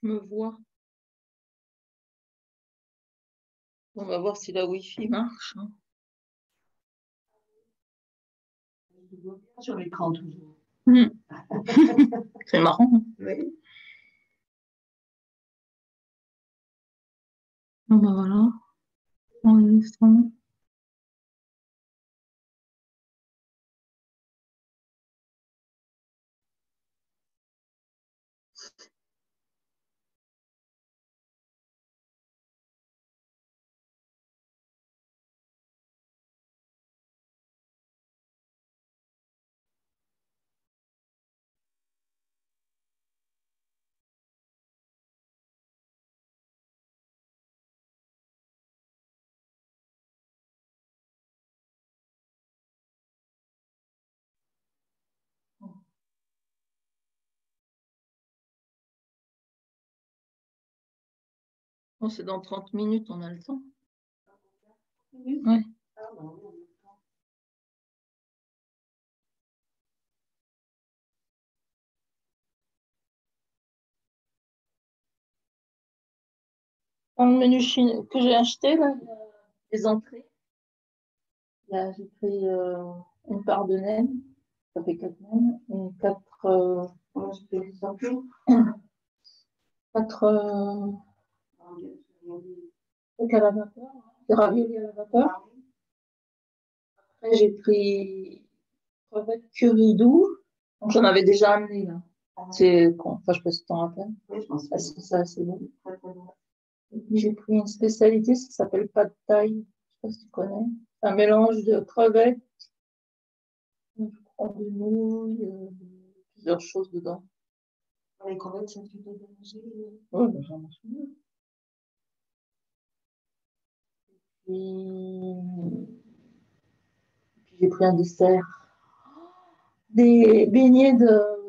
Je me vois. On va voir si la Wi-Fi marche. Je vois bien sur l'écran toujours. C'est marrant. Oui. Bon, bah voilà. Enregistrement. Bon, c'est dans 30 minutes, on a le temps. Ouais. Dans le menu que j'ai acheté, là, il y a les entrées. Là, j'ai pris une part de nem, ça fait 4 nems, et 4 trucs à la vapeur, des raviolis à la vapeur. Après, j'ai pris crevettes curry doux. Donc, j'en avais déjà amené, là. C'est quand, enfin, je sais pas si t'en rappelles. Oui, je pense que ça, c'est bon. Et puis, j'ai pris une spécialité, ça s'appelle pad thai. Je sais pas si tu connais. C'est un mélange de crevettes, je crois, de nouilles, plusieurs choses dedans. Les crevettes, ça tu peux manger. Oui, ben, j'en mange mieux. Puis j'ai pris un dessert. Des beignets de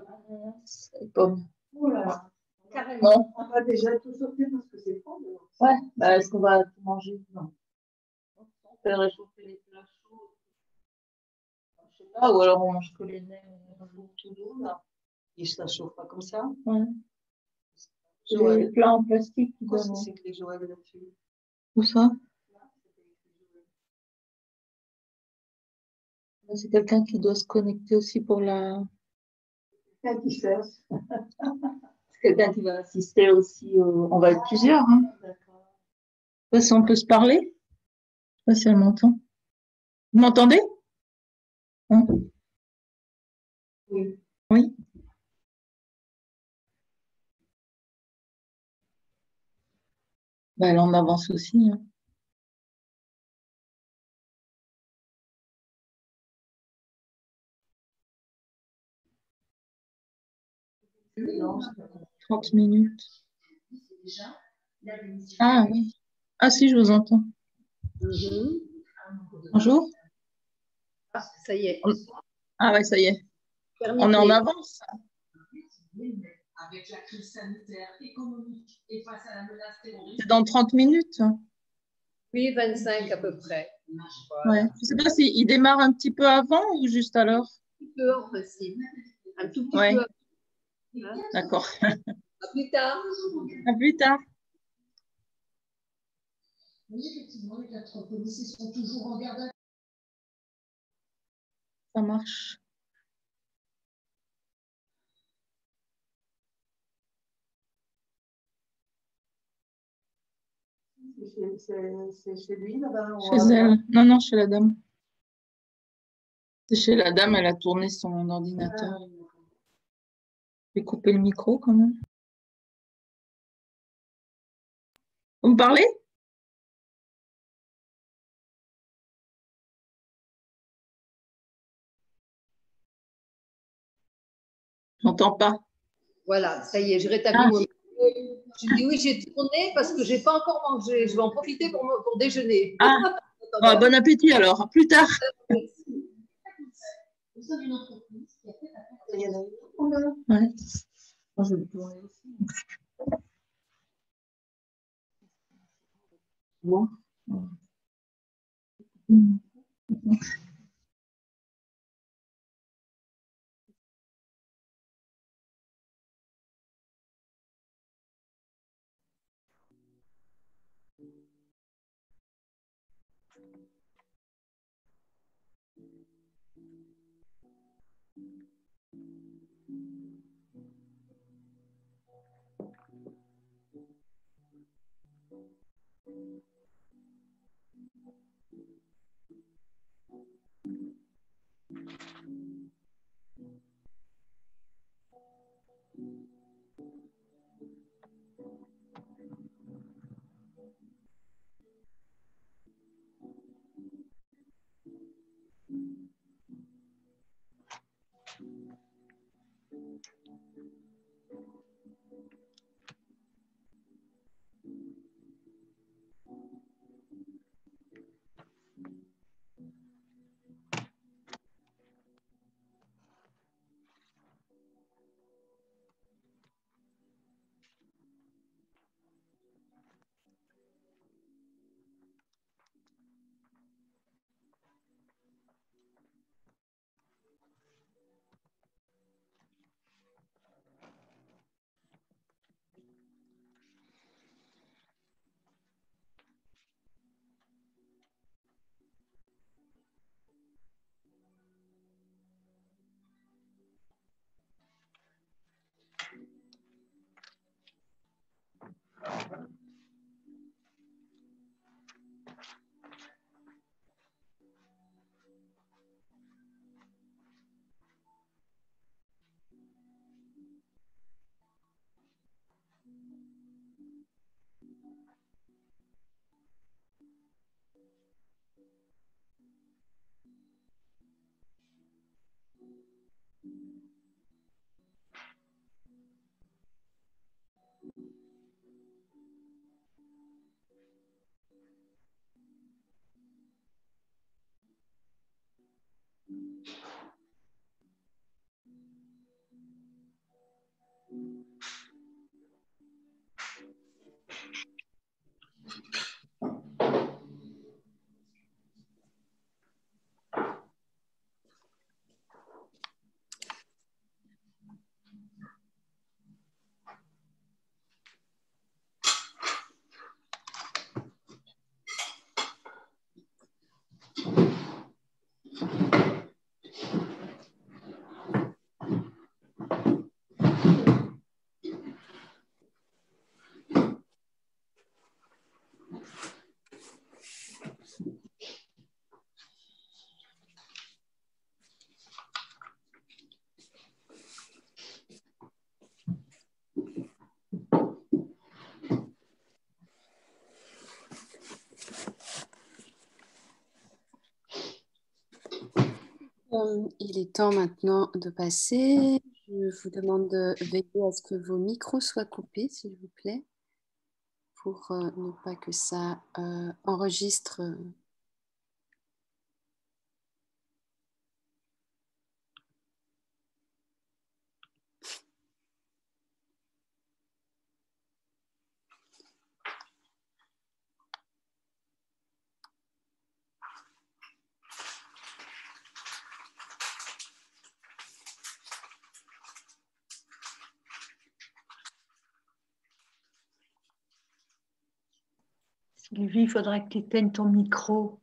ananas et pommes. Oula, Carrément. on va déjà tout sortir parce que c'est froid. Ouais, bah, est-ce qu'on va tout manger? Non. On fait réchauffer les plats chauds. Je sais pas, ou alors on mange que les nems Tout doux, là. Et ça chauffe pas comme ça. Ouais. Joël. Les plats en plastique qui Pourquoi donnent. c'est écrit Joël là-dessus? Où ça? C'est quelqu'un qui doit se connecter aussi pour la. Quelqu'un qui cherche. C'est quelqu'un qui va assister aussi. On va être plusieurs. Hein. D'accord. Je sais pas si on peut se parler. Je sais pas si elle m'entend. Vous m'entendez? Hein? Oui. Oui. Bah, elle en avance aussi. Hein. Non, 30 minutes. Ah oui. Ah si, je vous entends. Bonjour. Ah, ça y est. Ah ouais, ça y est. Permis On est en play. avance. Avec la crise sanitaire, économique et face à la menace terroriste. C'est dans 30 minutes. Oui, 25 à peu près. Ouais. Je sais pas s'il démarre un petit peu avant ou juste alors. Un petit peu en principe. Un tout petit Ouais. peu avant. Hein? D'accord. À plus tard. À plus tard. Oui, effectivement, les 4 policiers sont toujours en garde à vue. Ça marche. C'est chez lui là-bas. Chez elle. Non, non, chez la dame. C'est chez la dame, elle a tourné son ordinateur. Je vais couper le micro quand même. Vous me parlez? J'entends pas. Voilà, ça y est, je rétablis Ah. mon micro. Je dis oui, j'ai tourné parce que j'ai pas encore mangé. Je vais en profiter pour déjeuner. Ah. Bon, bon appétit alors. À plus tard. Au sein d'une entreprise qui a fait appel Il y en a une. Ouais. Moi, je vais tourner aussi. Bon. Il est temps maintenant de passer. Je vous demande de veiller à ce que vos micros soient coupés, s'il vous plaît, pour ne pas que ça enregistre. Sylvie, il faudra que tu éteignes ton micro.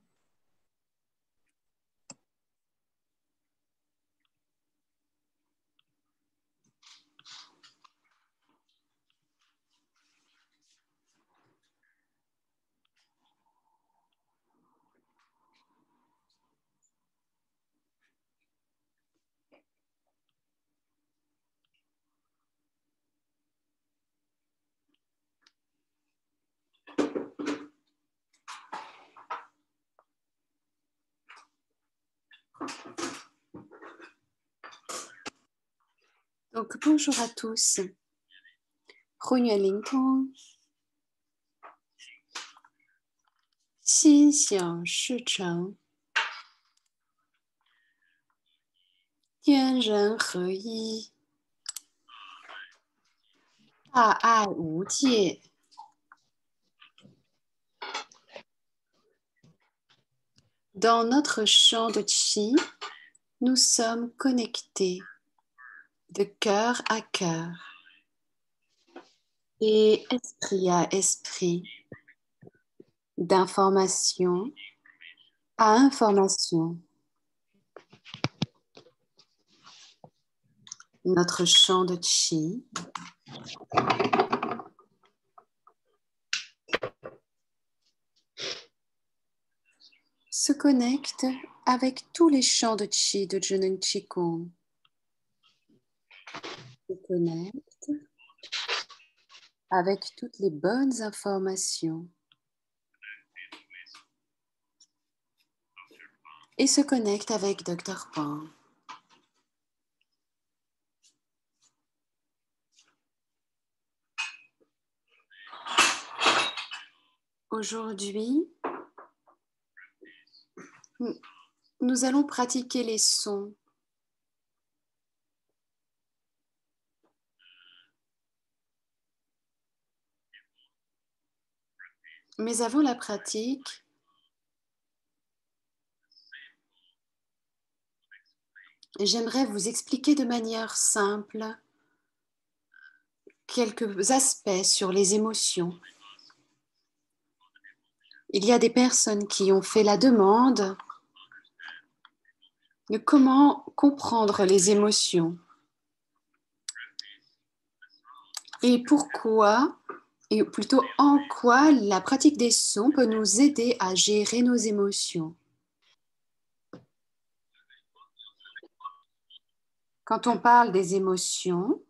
Donc, bonjour à tous. 欢迎聆听心想事成，天人合一，大爱无界。Dans notre champ de chi, nous sommes connectés de cœur à cœur et esprit à esprit, d'information à information. Notre champ de chi se connecte avec tous les champs de chi de Junun Qigong. Se connecte avec toutes les bonnes informations et se connecte avec Dr. Pan. Aujourd'hui, nous allons pratiquer les sons. Mais avant la pratique, j'aimerais vous expliquer de manière simple quelques aspects sur les émotions. Il y a des personnes qui ont fait la demande de comment comprendre les émotions et pourquoi, et plutôt en quoi la pratique des sons peut nous aider à gérer nos émotions. Quand on parle des émotions,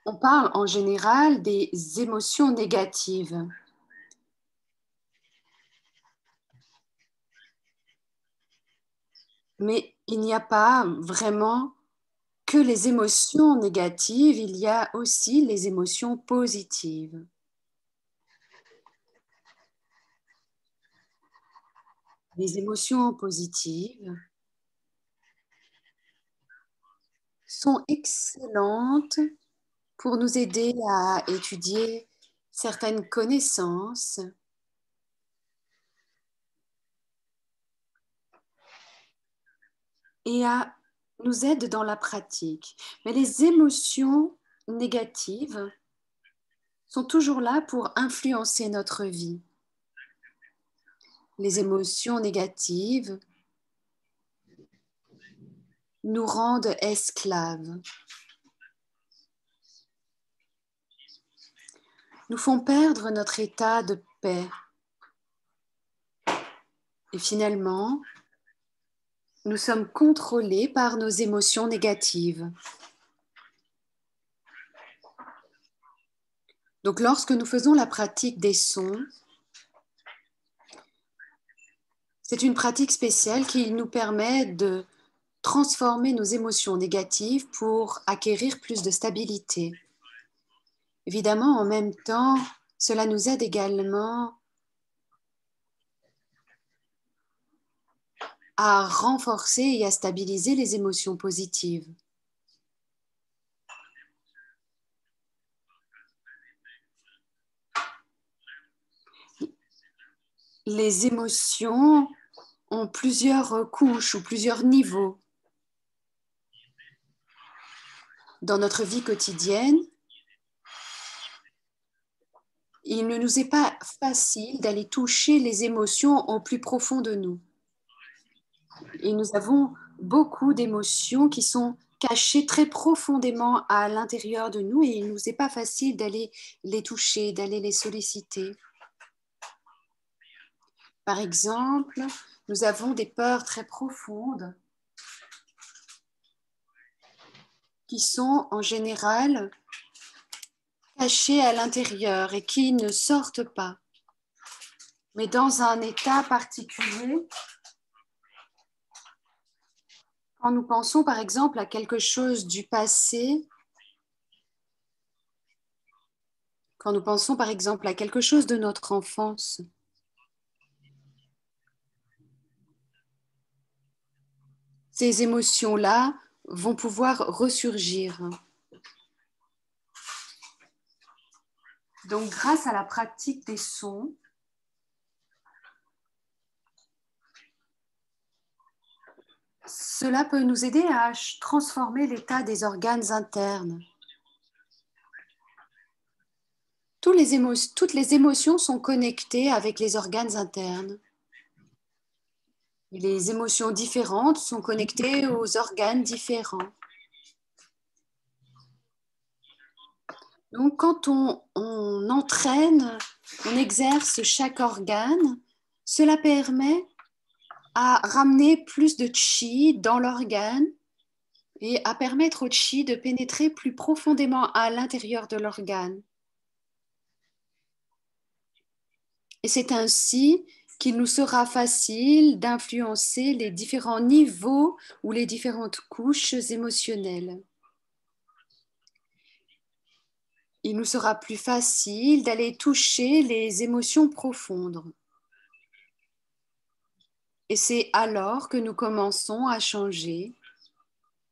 on parle en général des émotions négatives. Mais il n'y a pas vraiment que les émotions négatives, il y a aussi les émotions positives. Les émotions positives sont excellentes pour nous aider à étudier certaines connaissances et nous aident dans la pratique. Mais les émotions négatives sont toujours là pour influencer notre vie. Les émotions négatives nous rendent esclaves, nous font perdre notre état de paix. Et finalement, nous sommes contrôlés par nos émotions négatives. Donc, lorsque nous faisons la pratique des sons, c'est une pratique spéciale qui nous permet de transformer nos émotions négatives pour acquérir plus de stabilité. Évidemment, en même temps, cela nous aide également à renforcer et à stabiliser les émotions positives. Les émotions ont plusieurs couches ou plusieurs niveaux. Dans notre vie quotidienne, il ne nous est pas facile d'aller toucher les émotions au plus profond de nous. Et nous avons beaucoup d'émotions qui sont cachées très profondément à l'intérieur de nous et il ne nous est pas facile d'aller les toucher, d'aller les solliciter. Par exemple, nous avons des peurs très profondes qui sont en général cachées à l'intérieur et qui ne sortent pas. Mais dans un état particulier, quand nous pensons par exemple à quelque chose du passé, quand nous pensons par exemple à quelque chose de notre enfance, ces émotions-là vont pouvoir ressurgir. Donc, grâce à la pratique des sons, cela peut nous aider à transformer l'état des organes internes. Toutes les émotions sont connectées avec les organes internes. Et les émotions différentes sont connectées aux organes différents. Donc, quand on entraîne, on exerce chaque organe, cela permet à ramener plus de chi dans l'organe et à permettre au chi de pénétrer plus profondément à l'intérieur de l'organe. Et c'est ainsi qu'il nous sera facile d'influencer les différents niveaux ou les différentes couches émotionnelles. Il nous sera plus facile d'aller toucher les émotions profondes. Et c'est alors que nous commençons à changer,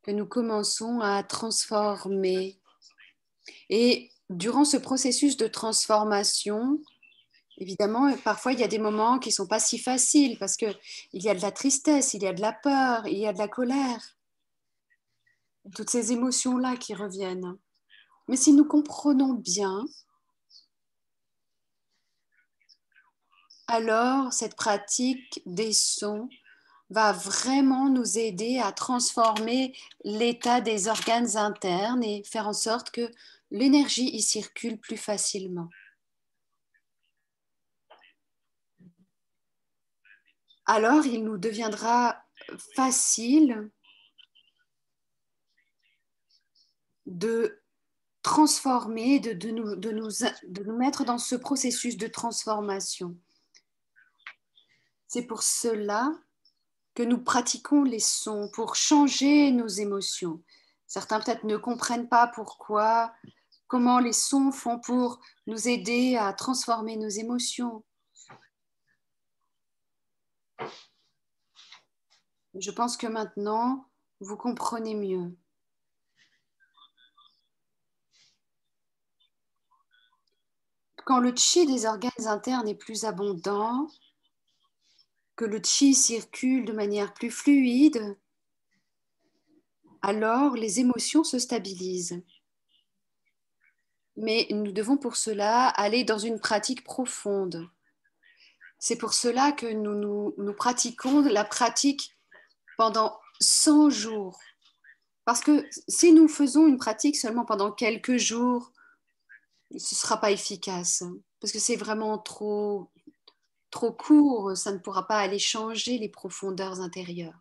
que nous commençons à transformer. Et durant ce processus de transformation, évidemment, parfois il y a des moments qui ne sont pas si faciles parce qu'il y a de la tristesse, il y a de la peur, il y a de la colère. Toutes ces émotions-là qui reviennent. Mais si nous comprenons bien, alors cette pratique des sons va vraiment nous aider à transformer l'état des organes internes et faire en sorte que l'énergie y circule plus facilement. Alors, il nous deviendra facile de transformer, de nous mettre dans ce processus de transformation. C'est pour cela que nous pratiquons les sons, pour changer nos émotions. Certains peut-être ne comprennent pas pourquoi, comment les sons font pour nous aider à transformer nos émotions. Je pense que maintenant, vous comprenez mieux. Quand le chi des organes internes est plus abondant, que le chi circule de manière plus fluide, alors les émotions se stabilisent. Mais nous devons pour cela aller dans une pratique profonde. C'est pour cela que nous pratiquons la pratique pendant 100 jours. Parce que si nous faisons une pratique seulement pendant quelques jours, ce ne sera pas efficace. Parce que c'est vraiment trop court, ça ne pourra pas aller changer les profondeurs intérieures.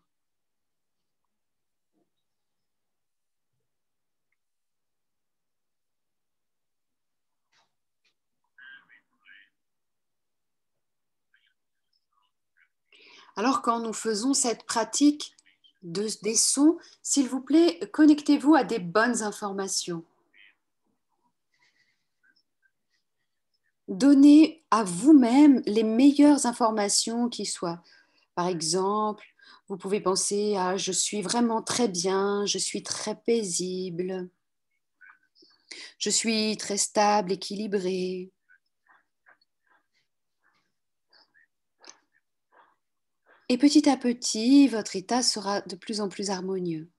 Alors quand nous faisons cette pratique des sons, s'il vous plaît, connectez-vous à des bonnes informations. Donnez à vous-même les meilleures informations qui soient. Par exemple, vous pouvez penser à « je suis vraiment très bien, je suis très paisible, je suis très stable, équilibré ». Et petit à petit, votre état sera de plus en plus harmonieux.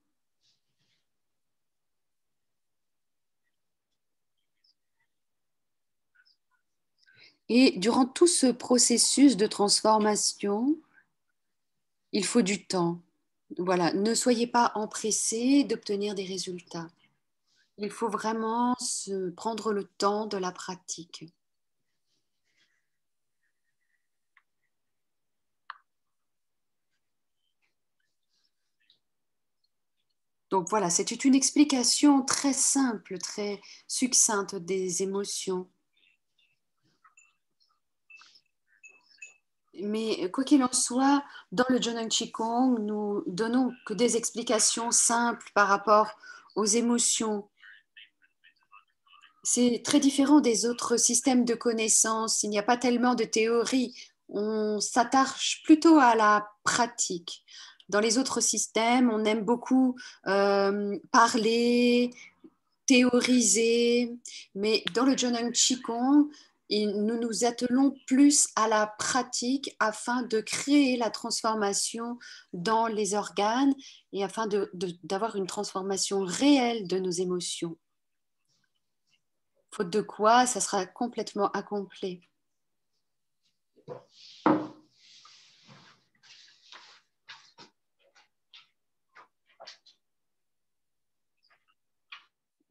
Et durant tout ce processus de transformation, il faut du temps. Voilà, ne soyez pas empressés d'obtenir des résultats. Il faut vraiment se prendre le temps de la pratique. Donc voilà, c'était une explication très simple, très succincte des émotions. Mais quoi qu'il en soit, dans le Jonang Qigong, nous donnons que des explications simples par rapport aux émotions. C'est très différent des autres systèmes de connaissances. Il n'y a pas tellement de théorie. On s'attache plutôt à la pratique. Dans les autres systèmes, on aime beaucoup parler, théoriser, mais dans le Jonang Qigong, nous nous attelons plus à la pratique afin de créer la transformation dans les organes et afin d'avoir une transformation réelle de nos émotions. Faute de quoi, ça sera complètement incomplet.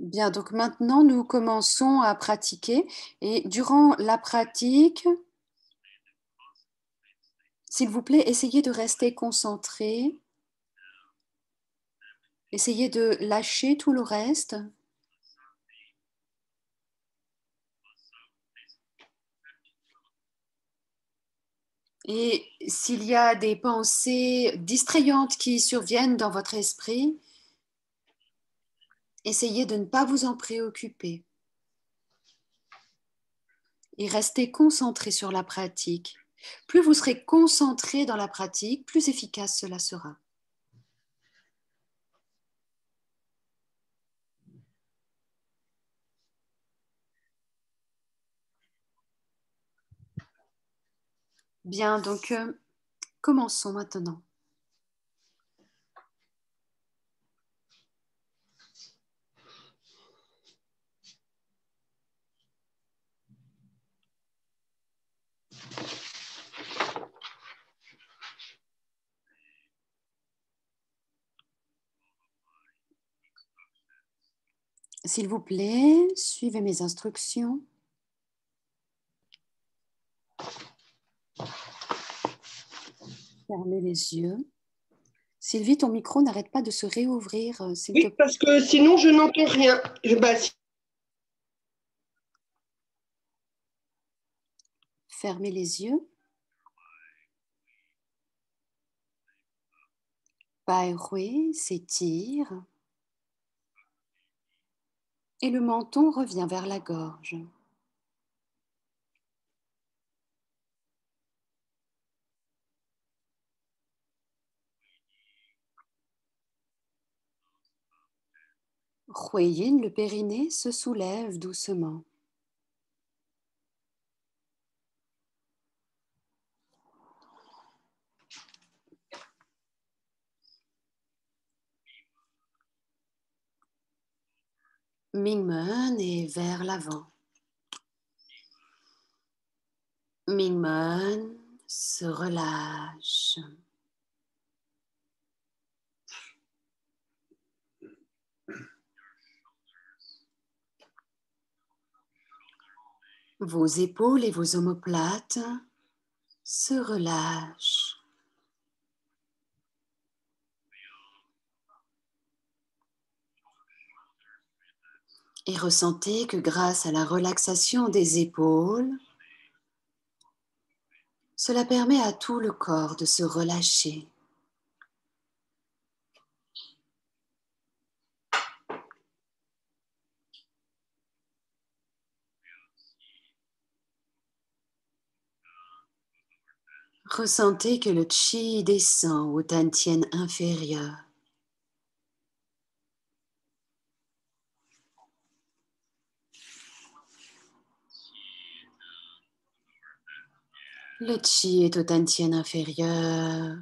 Bien, donc maintenant, nous commençons à pratiquer. Et durant la pratique, s'il vous plaît, essayez de rester concentré. Essayez de lâcher tout le reste. Et s'il y a des pensées distrayantes qui surviennent dans votre esprit, essayez de ne pas vous en préoccuper. Et restez concentré sur la pratique. Plus vous serez concentré dans la pratique, plus efficace cela sera. Bien, donc commençons maintenant. S'il vous plaît, suivez mes instructions. Fermez les yeux. Sylvie, ton micro n'arrête pas de se réouvrir. Oui, parce que sinon, je n'entends rien. Fermez les yeux. Bai Hui s'étire. Et le menton revient vers la gorge. Hui Yin, le périnée, se soulève doucement. Mingmen est vers l'avant. Mingmen se relâche. Vos épaules et vos omoplates se relâchent. Et ressentez que grâce à la relaxation des épaules, cela permet à tout le corps de se relâcher. Ressentez que le chi descend au tantien inférieur. Le chi est au tantien inférieur.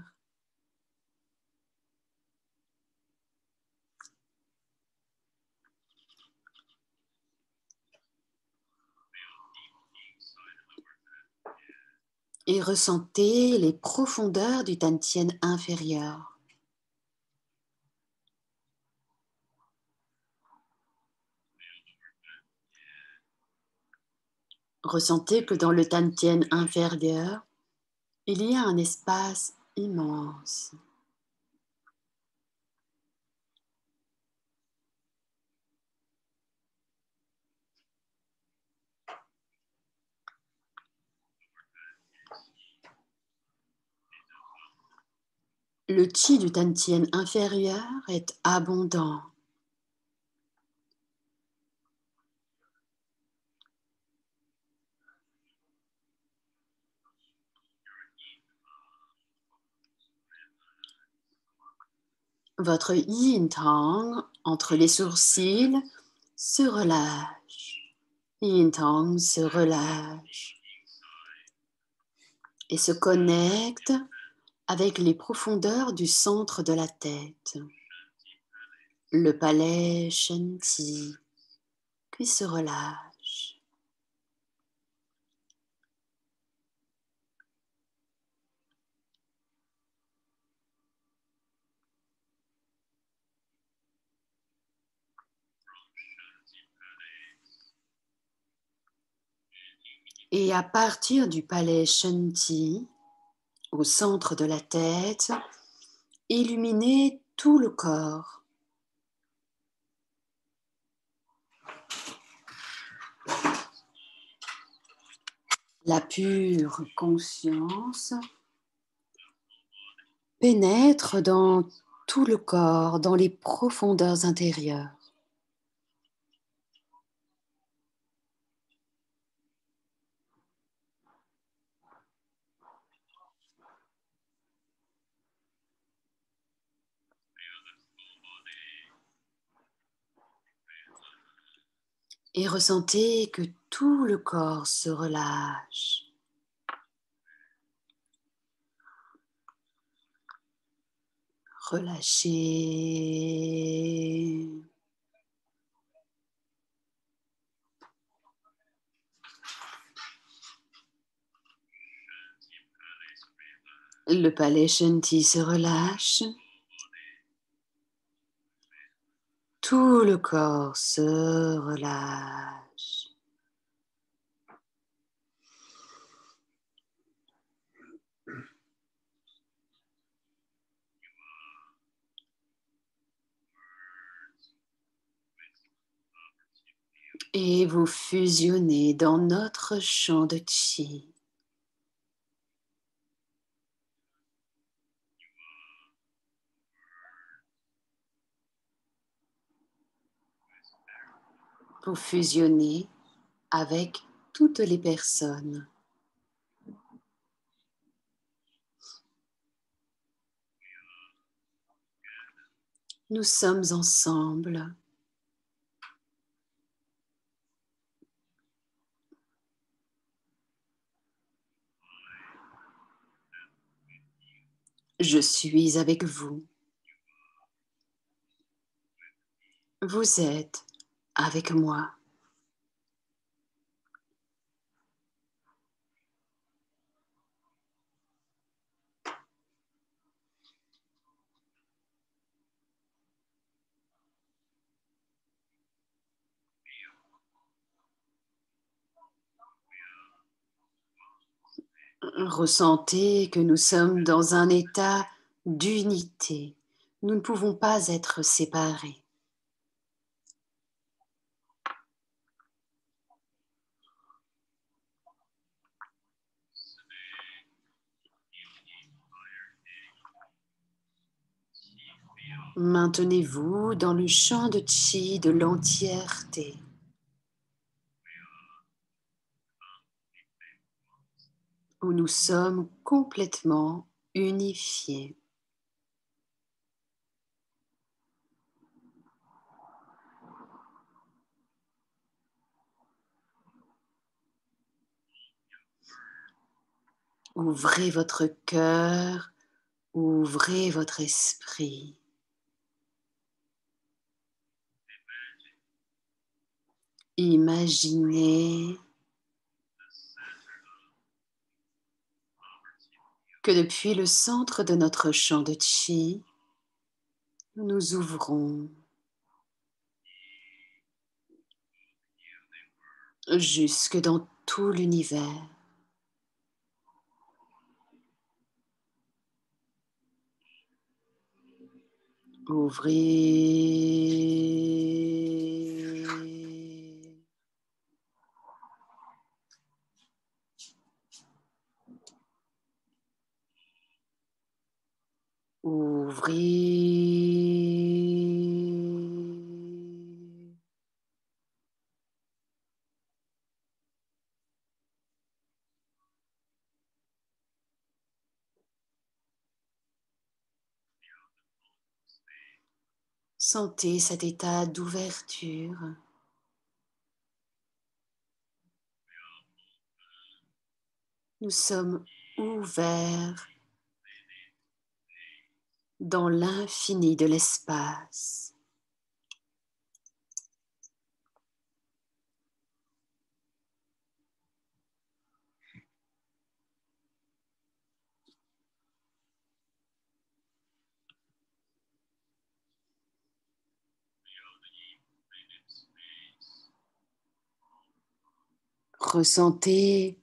Et ressentez les profondeurs du tantien inférieur. Ressentez que dans le tantien inférieur, il y a un espace immense. Le chi du tantien inférieur est abondant. Votre yin tang entre les sourcils se relâche. Yin tang se relâche et se connecte avec les profondeurs du centre de la tête. Le palais Shen-Ti qui se relâche. Et à partir du palais Shen-Ti, au centre de la tête, illuminez tout le corps. La pure conscience pénètre dans tout le corps, dans les profondeurs intérieures. Et ressentez que tout le corps se relâche. Relâchez. Le palais Shen-Ti se relâche. Tout le corps se relâche. Et vous fusionnez dans notre champ de chi. Vous fusionnez avec toutes les personnes. Nous sommes ensemble. Je suis avec vous. Vous êtes avec moi. Ressentez que nous sommes dans un état d'unité. Nous ne pouvons pas être séparés. Maintenez-vous dans le champ de chi de l'entièreté. Où nous sommes complètement unifiés. Ouvrez votre cœur, ouvrez votre esprit. Imaginez que depuis le centre de notre champ de chi, nous nous ouvrons jusque dans tout l'univers. Ouvrez. Ouvrez. Sentez cet état d'ouverture. Nous sommes ouverts dans l'infini de l'espace. Ressentez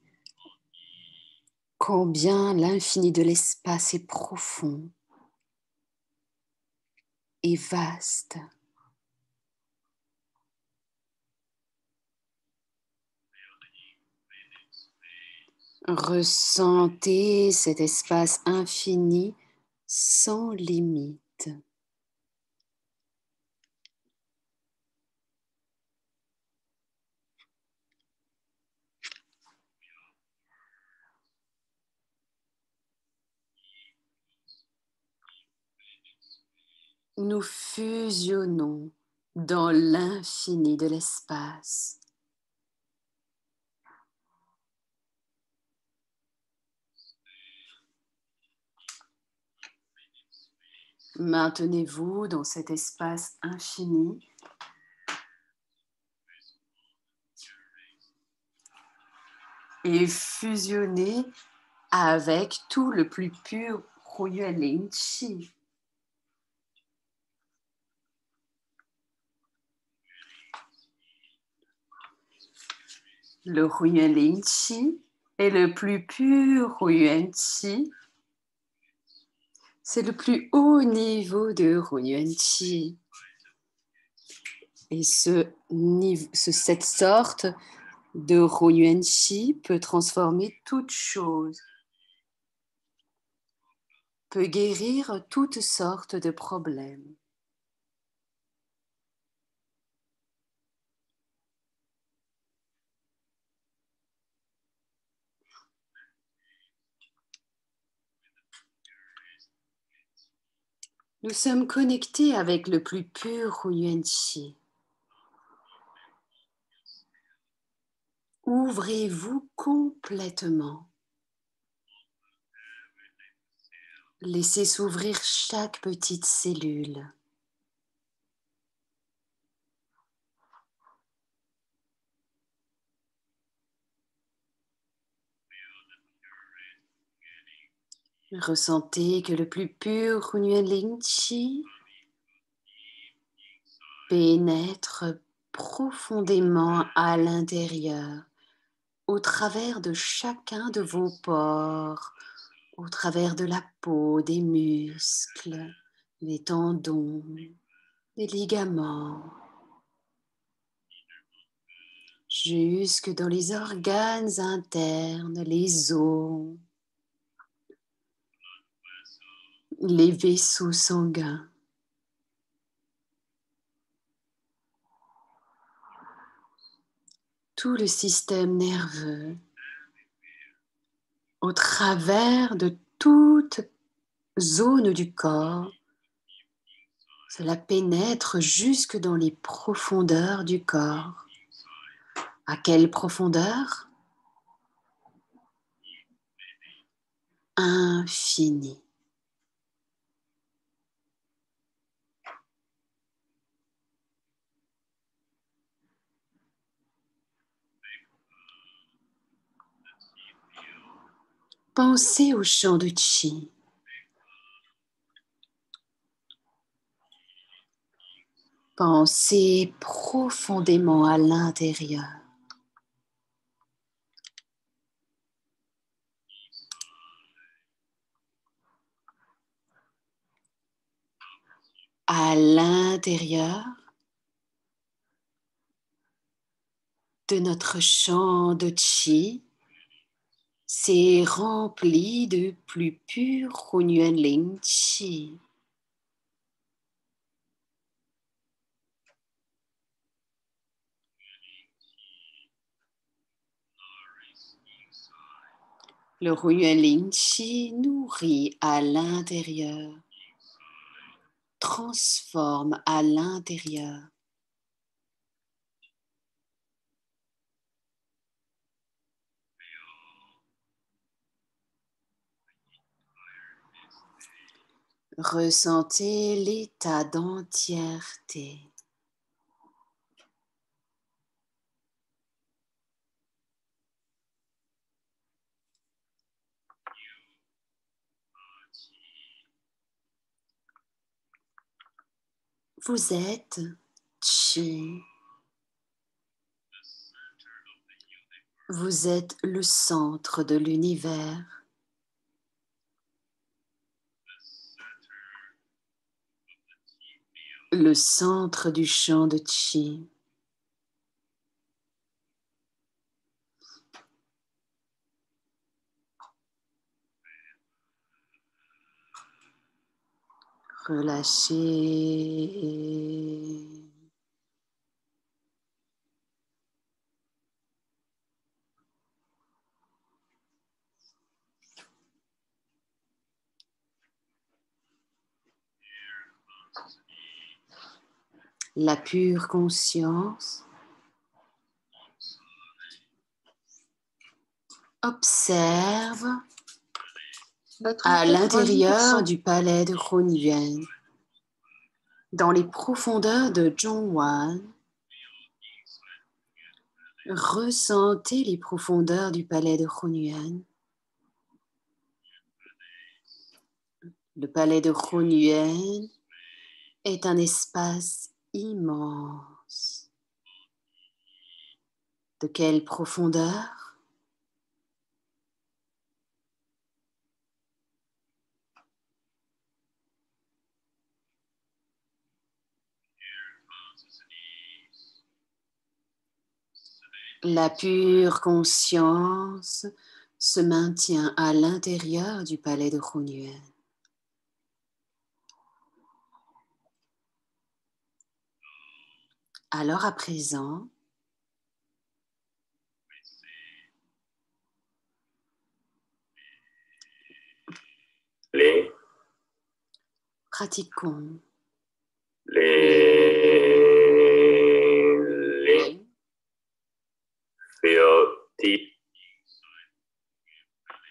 combien l'infini de l'espace est profond et vaste. Ressentez cet espace infini sans limite. Nous fusionnons dans l'infini de l'espace. Maintenez-vous dans cet espace infini et fusionnez avec tout le plus pur Huiyuan Lin Qi. Le Huiyuan Lin Qi est le plus pur Huiyuan Qi. C'est le plus haut niveau de Huiyuan Qi. Et cette sorte de Huiyuan Qi peut transformer toute chose, peut guérir toutes sortes de problèmes. Nous sommes connectés avec le plus pur Huiyuan Qi. Ouvrez-vous complètement. Laissez s'ouvrir chaque petite cellule. Ressentez que le plus pur Hunyuan Ling Chi pénètre profondément à l'intérieur, au travers de chacun de vos pores, au travers de la peau, des muscles, des tendons, des ligaments, jusque dans les organes internes, les os, les vaisseaux sanguins. Tout le système nerveux, au travers de toute zone du corps, cela pénètre jusque dans les profondeurs du corps. À quelle profondeur? Infinie. Pensez au champ de Qi. Pensez profondément à l'intérieur. À l'intérieur de notre champ de Qi, c'est rempli de plus pur Hunyuan Ling Qi. Le Hunyuan Ling Qi nourrit à l'intérieur, transforme à l'intérieur. Ressentez l'état d'entièreté. Vous êtes Qi. Vous êtes le centre de l'univers. Le centre du champ de Qi. Relâchez. La pure conscience observe à l'intérieur du palais de Hunyuan, dans les profondeurs de Zhongwan. Ressentez les profondeurs du palais de Hunyuan. Le palais de Hunyuan est un espace immense. De quelle profondeur? La pure conscience se maintient à l'intérieur du palais de Hunyuan. Alors à présent, pratiquons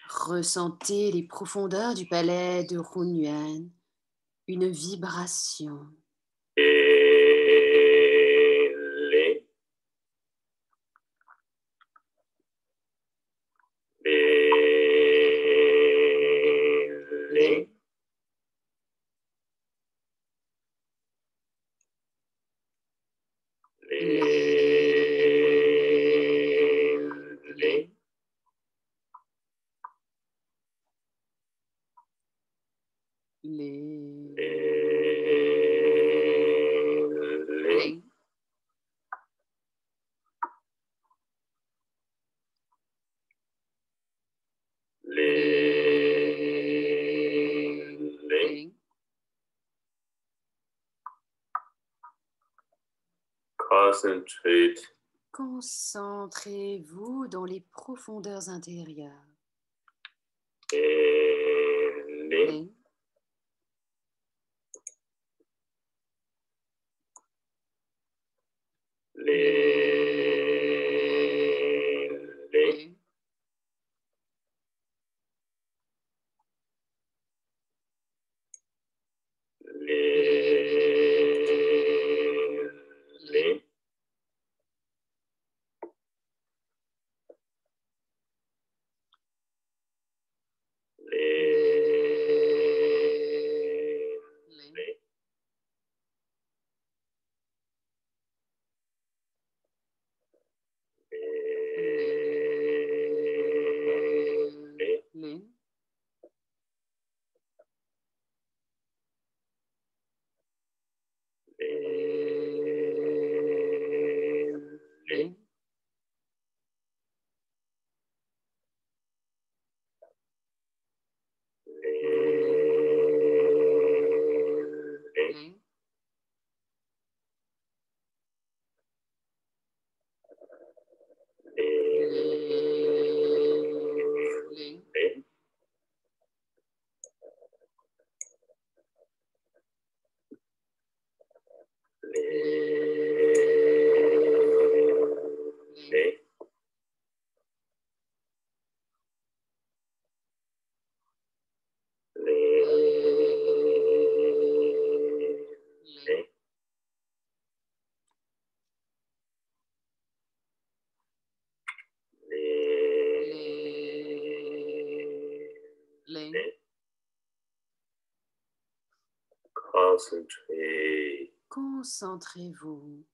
ressentez les profondeurs du palais de Hunyuan, une vibration. Concentrez-vous dans les profondeurs intérieures. Concentrez-vous.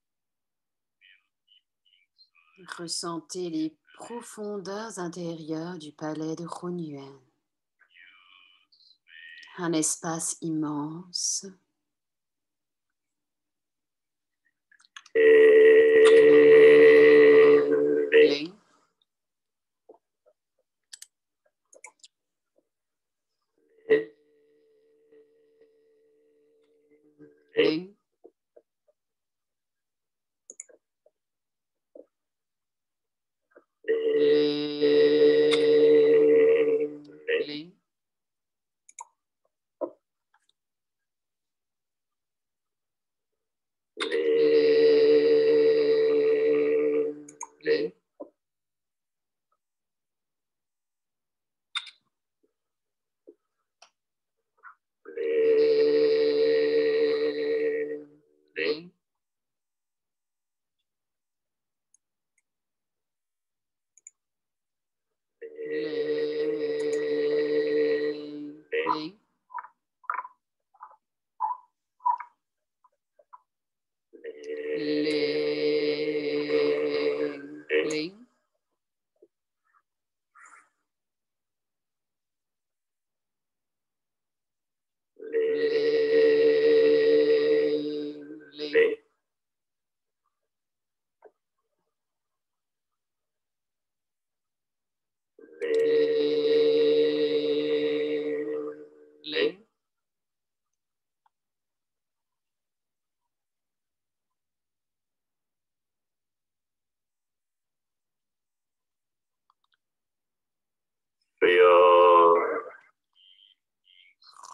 Ressentez les profondeurs intérieures du palais de Hunyuan. Un espace immense.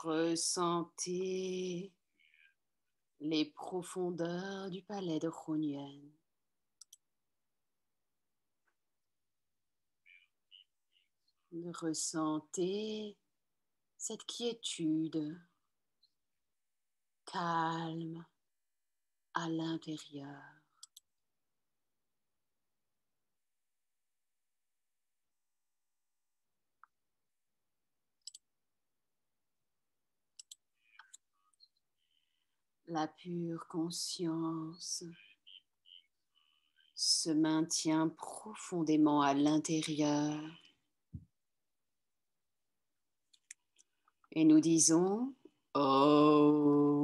Ressentez les profondeurs du palais de Hunyuan. Ressentez cette quiétude calme à l'intérieur. La pure conscience se maintient profondément à l'intérieur. Et nous disons Om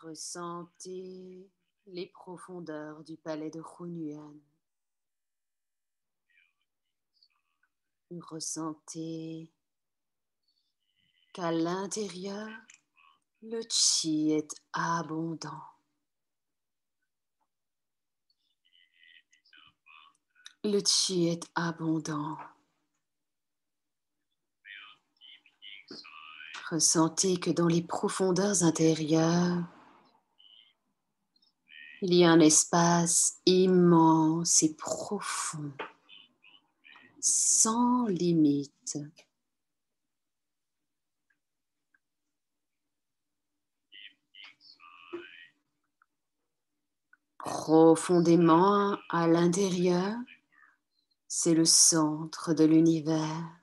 Ressentez les profondeurs du palais de Hunyuan. Ressentez qu'à l'intérieur, le chi est abondant. Le chi est abondant. Ressentez que dans les profondeurs intérieures, il y a un espace immense et profond, sans limite. Profondément à l'intérieur, c'est le centre de l'univers.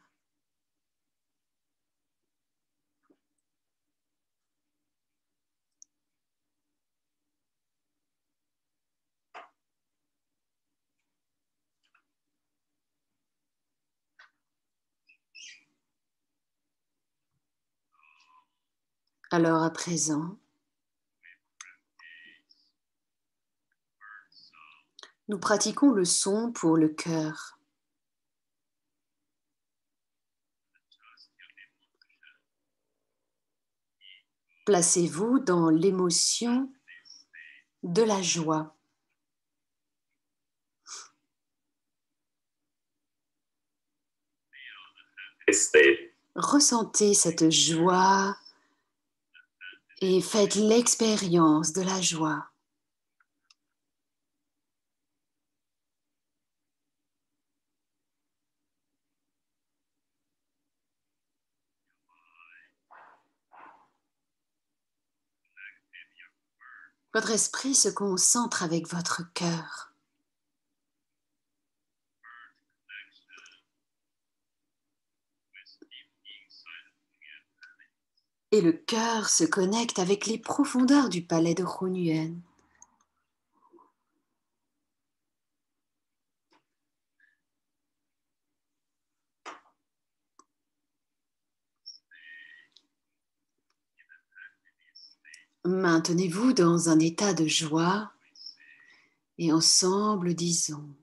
Alors à présent, nous pratiquons le son pour le cœur. Placez-vous dans l'émotion de la joie. Ressentez cette joie et faites l'expérience de la joie. Votre esprit se concentre avec votre cœur. Et le cœur se connecte avec les profondeurs du palais de Hunyuan. Maintenez-vous dans un état de joie et ensemble disons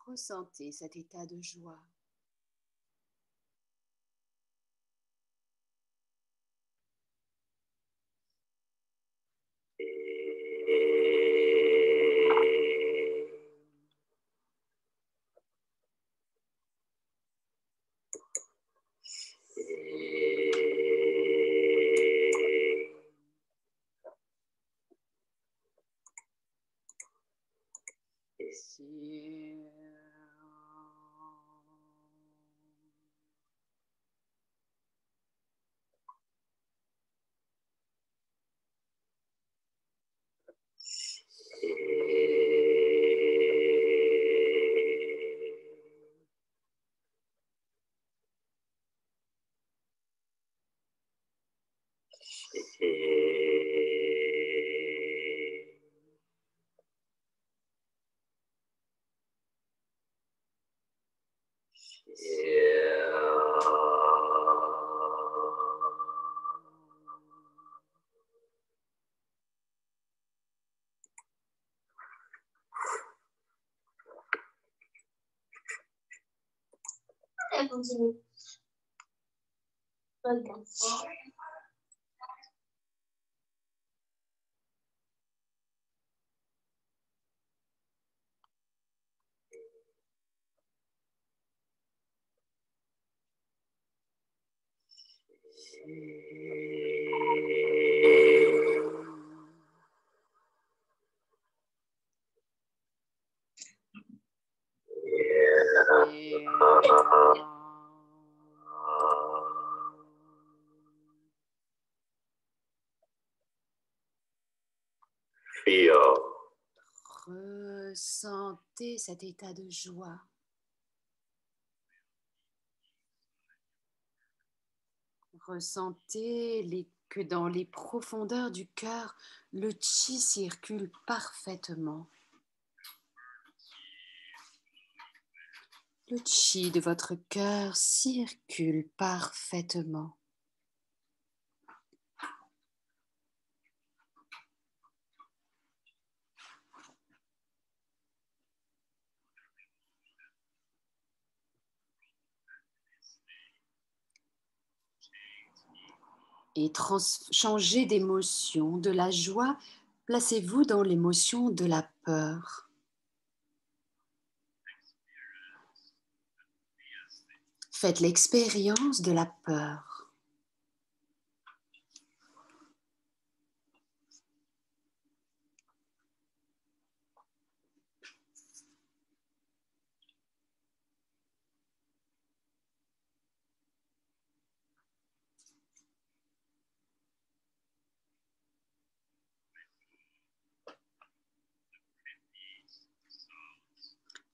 Ressentez cet état de joie. Elle continue. Ressentez cet état de joie. Ressentez que dans les profondeurs du cœur, le chi circule parfaitement. Le chi de votre cœur circule parfaitement. Et changez d'émotion, de la joie, placez-vous dans l'émotion de la peur. Faites l'expérience de la peur.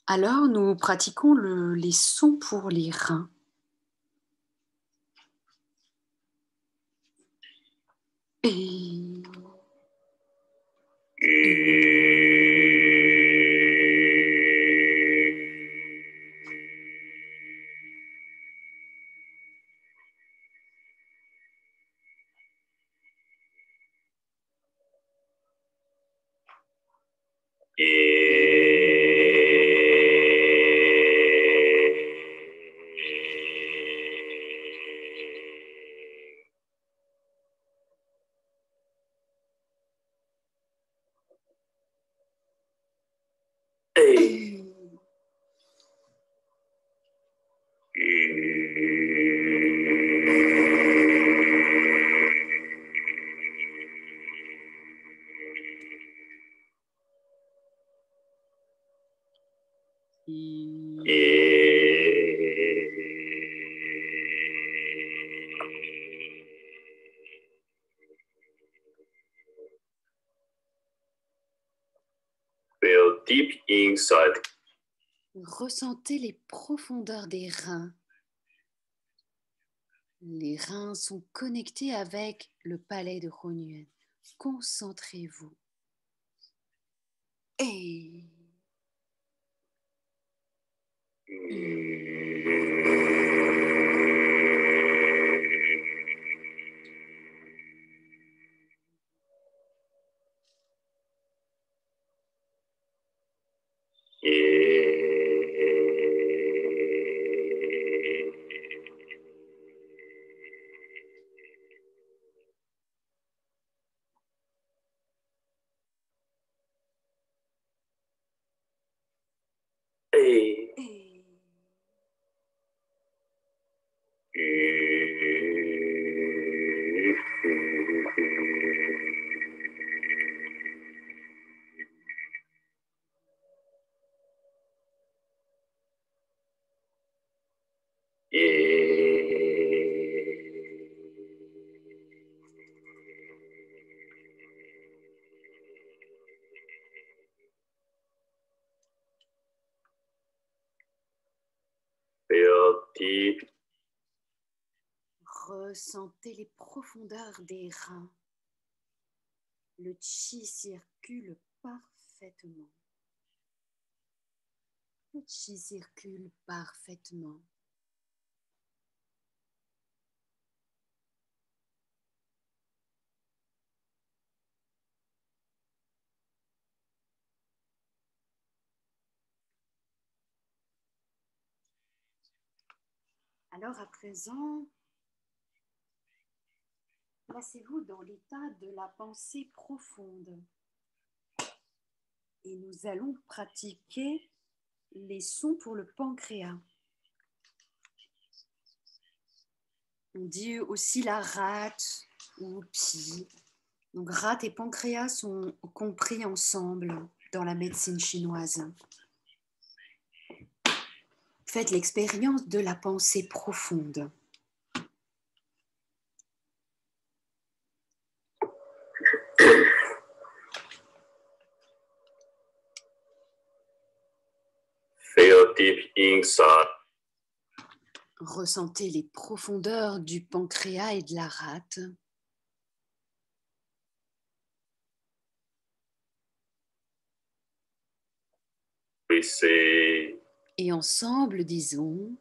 Alors, nous pratiquons les sons pour les reins. Et... Feel deep inside. Ressentez les profondeurs des reins. Les reins sont connectés avec le palais de Huonyuan. Concentrez-vous. Et... Yeah. Feel deep. Ressentez les profondeurs des reins. Le chi circule parfaitement. Le chi circule parfaitement. Alors à présent, placez-vous dans l'état de la pensée profonde. Et nous allons pratiquer les sons pour le pancréas. On dit aussi la rate ou pi. Donc rate et pancréas sont compris ensemble dans la médecine chinoise. Faites l'expérience de la pensée profonde. Feel deep inside. Ressentez les profondeurs du pancréas et de la rate. We say Et ensemble, disons,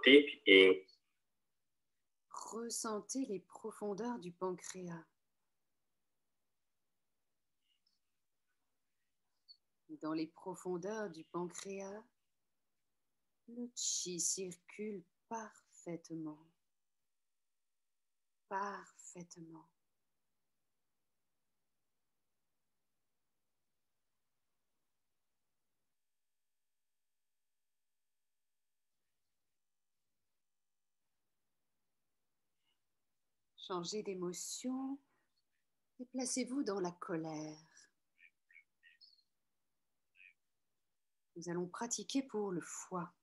deep in Ressentez les profondeurs du pancréas. Dans les profondeurs du pancréas, le chi circule parfaitement. Parfaitement. Changez d'émotion et placez-vous dans la colère. Nous allons pratiquer pour le foie.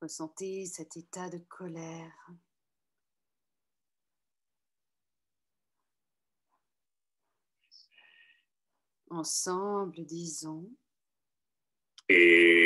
Ressentez cet état de colère. Ensemble, disons. tu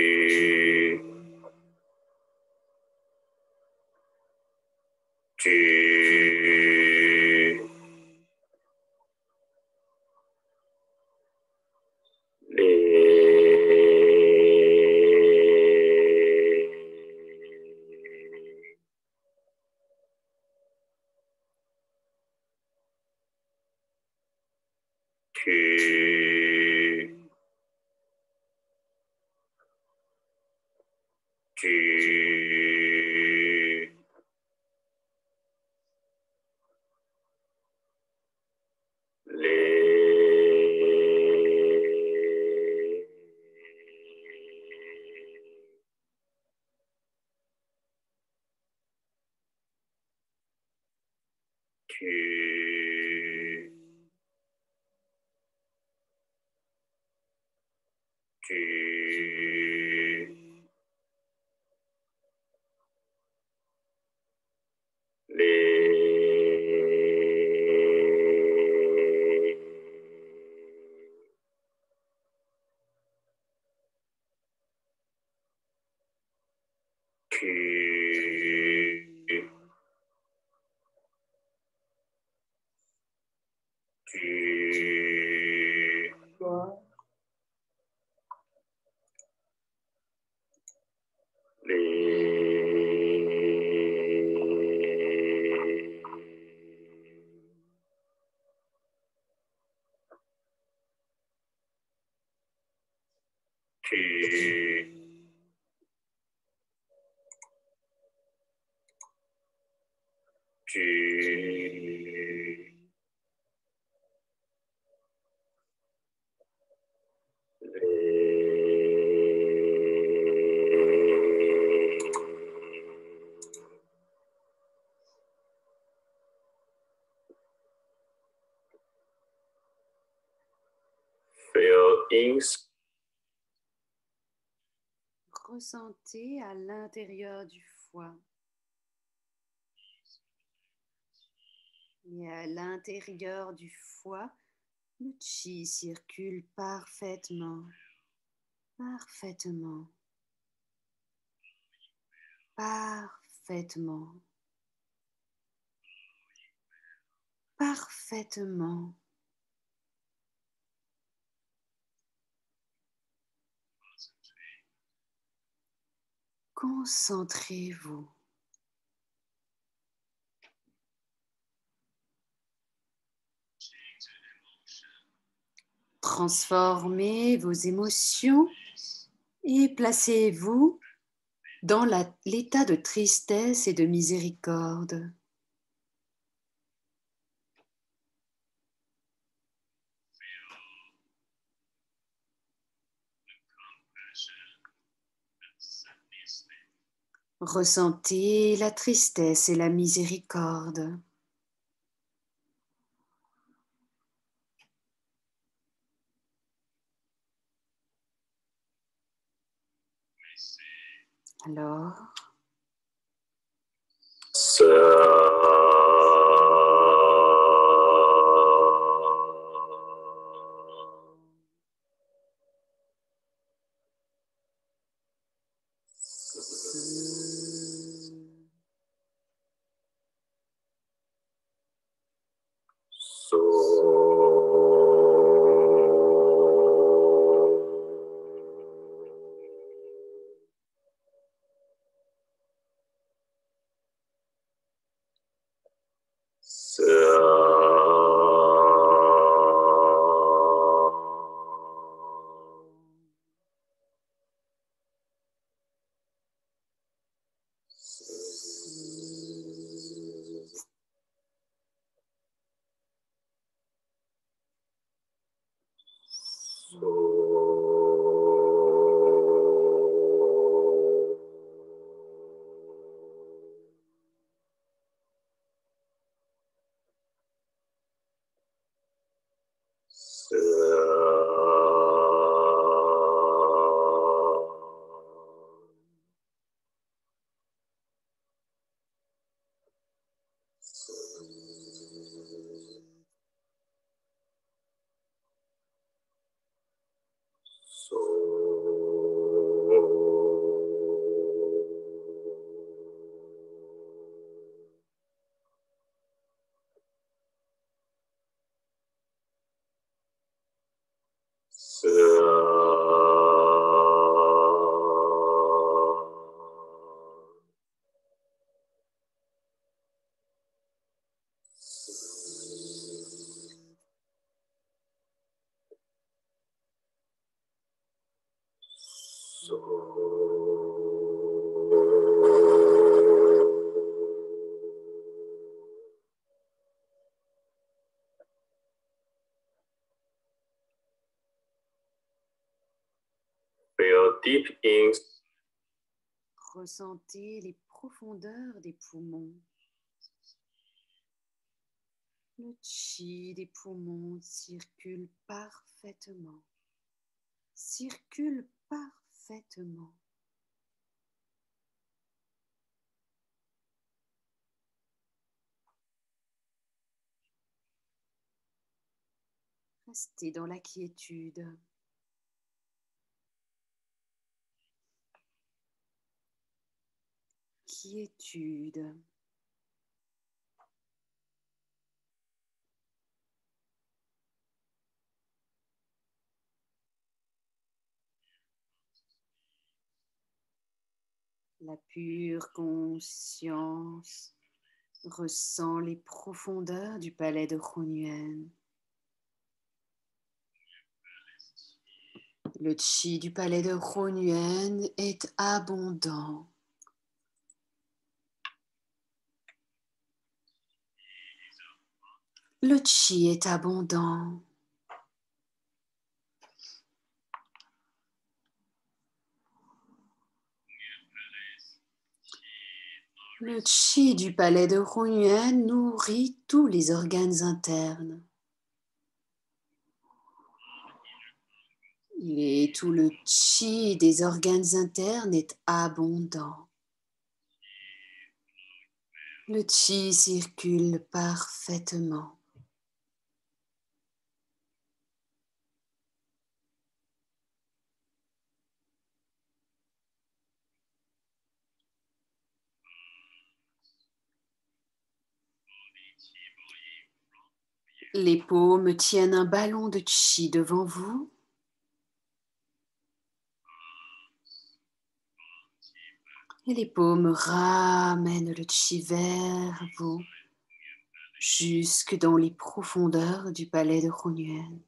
feelings Ressentez à l'intérieur du foie et à l'intérieur du foie, le chi circule parfaitement, parfaitement, parfaitement, parfaitement. Concentrez-vous. Transformez vos émotions et placez-vous dans l'état de tristesse et de miséricorde. Ressentez la tristesse et la miséricorde. Alors, deep in Ressentez les profondeurs des poumons. Le chi des poumons circule parfaitement. Circule parfaitement. Restez dans la quiétude. Quiétude. La pure conscience ressent les profondeurs du palais de Hunyuan. Le chi du palais de Hunyuan est abondant. Le chi est abondant. Le chi du palais de Hunyuan nourrit tous les organes internes. Et tout le chi des organes internes est abondant. Le chi circule parfaitement. Les paumes tiennent un ballon de chi devant vous. Et les paumes ramènent le chi vers vous, jusque dans les profondeurs du palais de Hunyuan.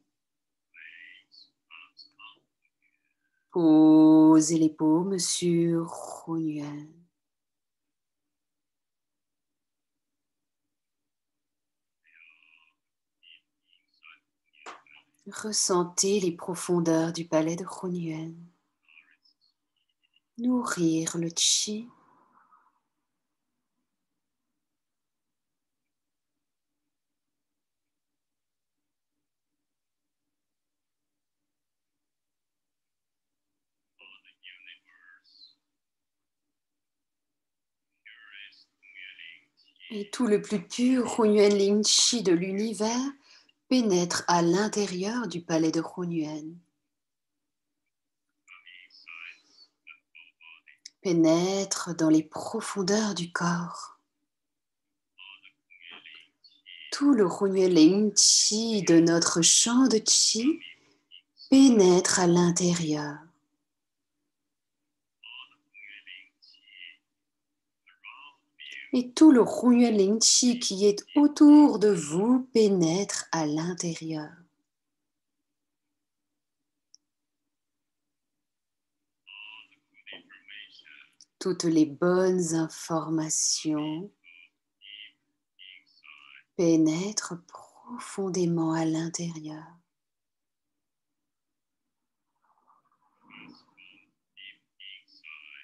Posez les paumes sur Hunyuan. Ressentez les profondeurs du palais de Hunyuan. Nourrir le chi. Et tout le plus pur Hunyuan Ling Chi de l'univers pénètre à l'intérieur du palais de Hunyuan. Pénètre dans les profondeurs du corps. Tout le Hunyuan Ling Chi de notre champ de chi pénètre à l'intérieur. Et tout le Hunyuan Ling Chi qui est autour de vous pénètre à l'intérieur. Toutes les bonnes informations pénètrent profondément à l'intérieur.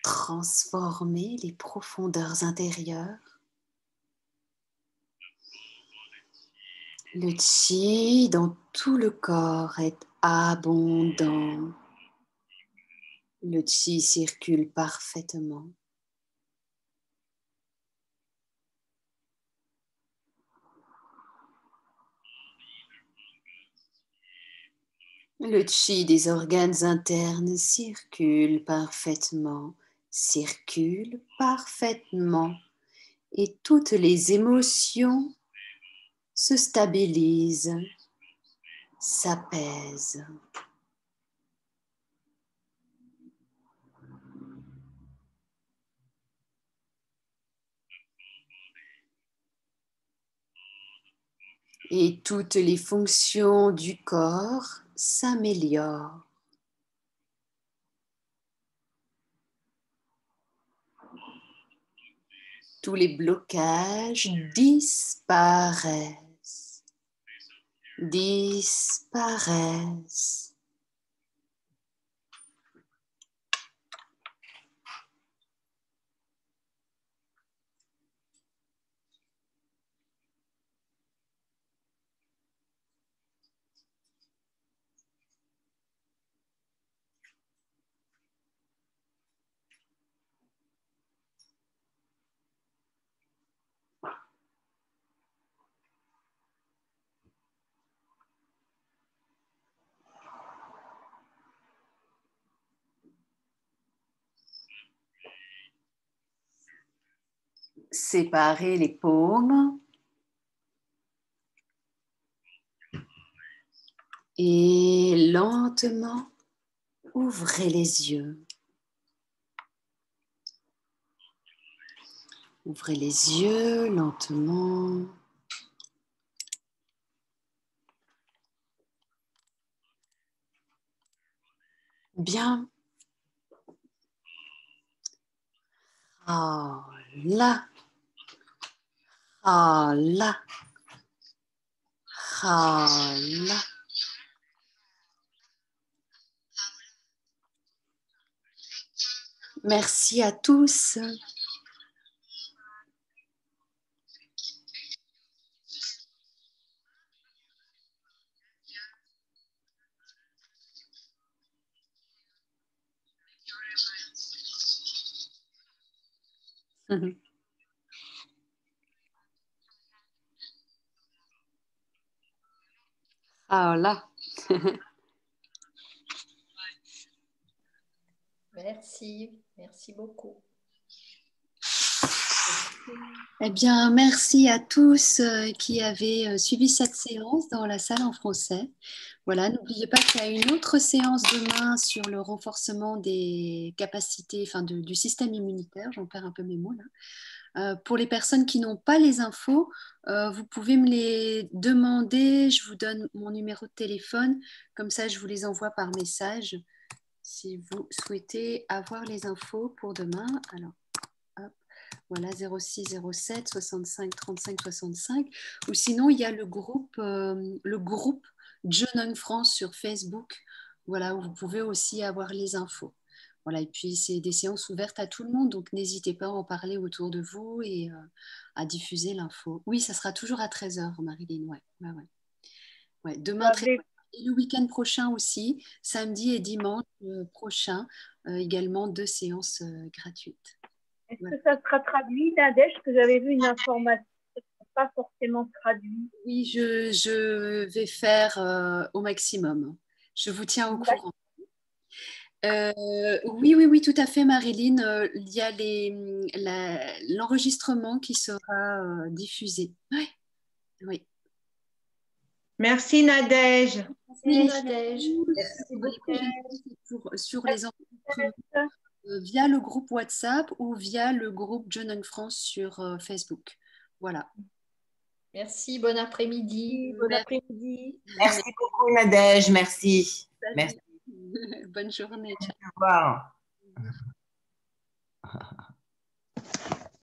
Transformez les profondeurs intérieures. Le chi dans tout le corps est abondant. Le chi circule parfaitement. Le chi des organes internes circule parfaitement, et toutes les émotions se stabilisent, s'apaisent. Et toutes les fonctions du corps s'améliorent. Tous les blocages disparaissent. Disparaissent. séparer les paumes. Et lentement, ouvrez les yeux. Ouvrez les yeux lentement. Bien. Ah là. Ah là. Ah là. Merci à tous. Ah là. Merci, merci beaucoup. Eh bien, merci à tous qui avez suivi cette séance dans la salle en français. Voilà, n'oubliez pas qu'il y a une autre séance demain sur le renforcement des capacités, enfin du système immunitaire. J'en perds un peu mes mots là. Pour les personnes qui n'ont pas les infos, vous pouvez me les demander. Je vous donne mon numéro de téléphone. Comme ça, je vous les envoie par message si vous souhaitez avoir les infos pour demain. Alors, hop, voilà, 06 07 65 35 65. Ou sinon, il y a le groupe Jeune France sur Facebook, voilà, où vous pouvez aussi avoir les infos. Voilà, et puis, c'est des séances ouvertes à tout le monde, donc n'hésitez pas à en parler autour de vous et à diffuser l'info. Oui, ça sera toujours à 13h, Marilyn. Ouais, demain, et le week-end prochain aussi, samedi et dimanche prochain, également 2 séances gratuites. Est-ce que ça sera traduit, Nadège? Parce que j'avais vu une information, pas forcément traduit. Oui, je vais faire au maximum. Je vous tiens au courant. Oui, tout à fait, Marilyn. Il y a l'enregistrement qui sera diffusé. Oui. Merci Nadège. Merci, Nadège. Merci beaucoup. Sur les enregistrements via le groupe WhatsApp ou via le groupe John France sur Facebook. Voilà. Merci, bon après-midi. Bon après-midi. Merci beaucoup Nadège, merci. Merci. Bonne journée. Au revoir.